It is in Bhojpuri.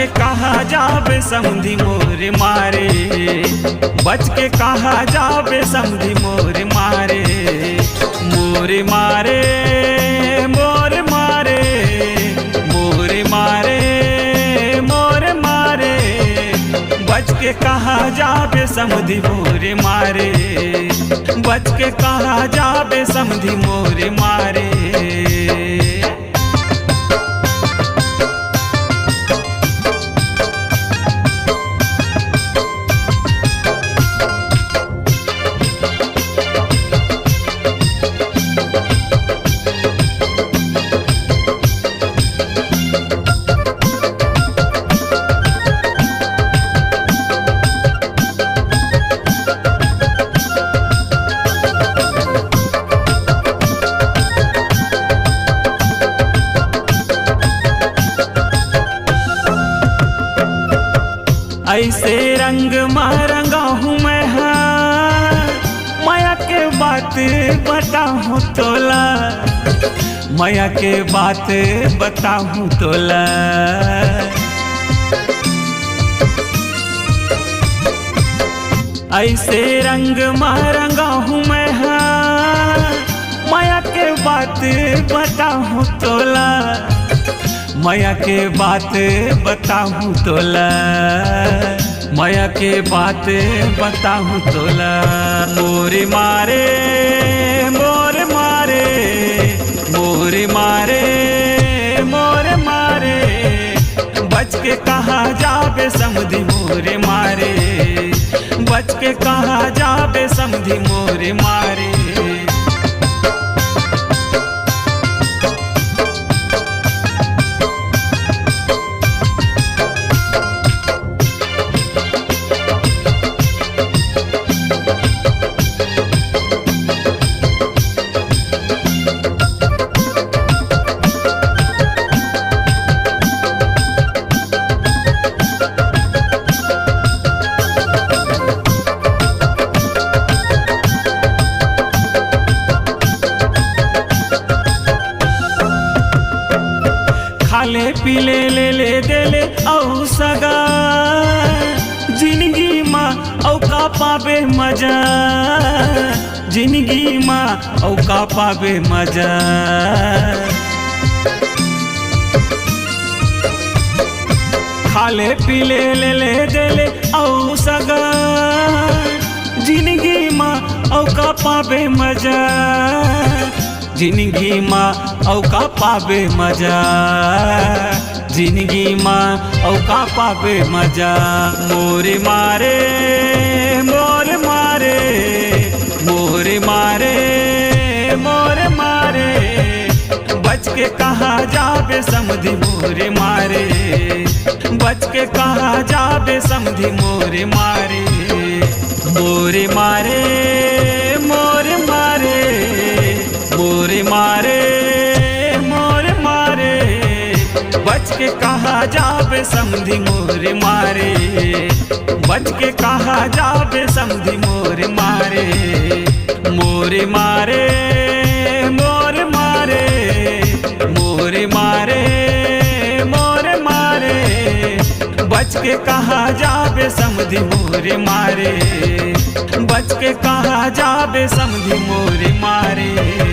के कहा जाबे समधी मोर मारे, बच के कहा जाबे समधी मोर मारे। मोर मारे मोर मारे मोर मारे मोर मारे, बच के कहा जाबे समधी मोर मारे, बच के कहा जाबे समधी मोर मारे। ऐसे रंग मारंगा हूँ मैं, हाँ माया के बात बताऊँ तोला, माया के बात बताऊँ तोला। ऐसे रंग मारंगा हूँ मैं, हाँ माया के बात बताऊँ तोला, माया के बात बताऊँ तोला, माया के बात बताऊँ तोला। मोर मारे मोर मारे मोर मारे मोर मारे, बच के कहा जाबे समधी मोर मारे, बच के कहा जाबे समधी मोर मारे। खाले पीले ले ले दे ले औ सगा, जिंदगी माँ औ का पावे मजा, जिंदगी माँ औ का पावे मजा। खाले पीले ले ले दे ले औ सगा, जिंदगी माँ औ का पावे मजा, जिंदगी माँ औ का पावे मजा, जिंदगी माँ औ का पावे मजा। मोर मारे मोर मारे मोर मारे मोर मारे, बच के कहा जाबे समधी मोर मारे, बच के कहा जाबे समधी मोर मारे। मोर मारे मोर मारे मोर मारे मोर मारे, बच के कहा जाबे समधी मोर मारे, बच के कहा जाबे समधी मोर मारे। मोर मारे मोर मारे मोर मारे मोर मारे, बच के कहा जाबे समधी मोर मारे, बच के कहा जाबे समधी मोर मारे।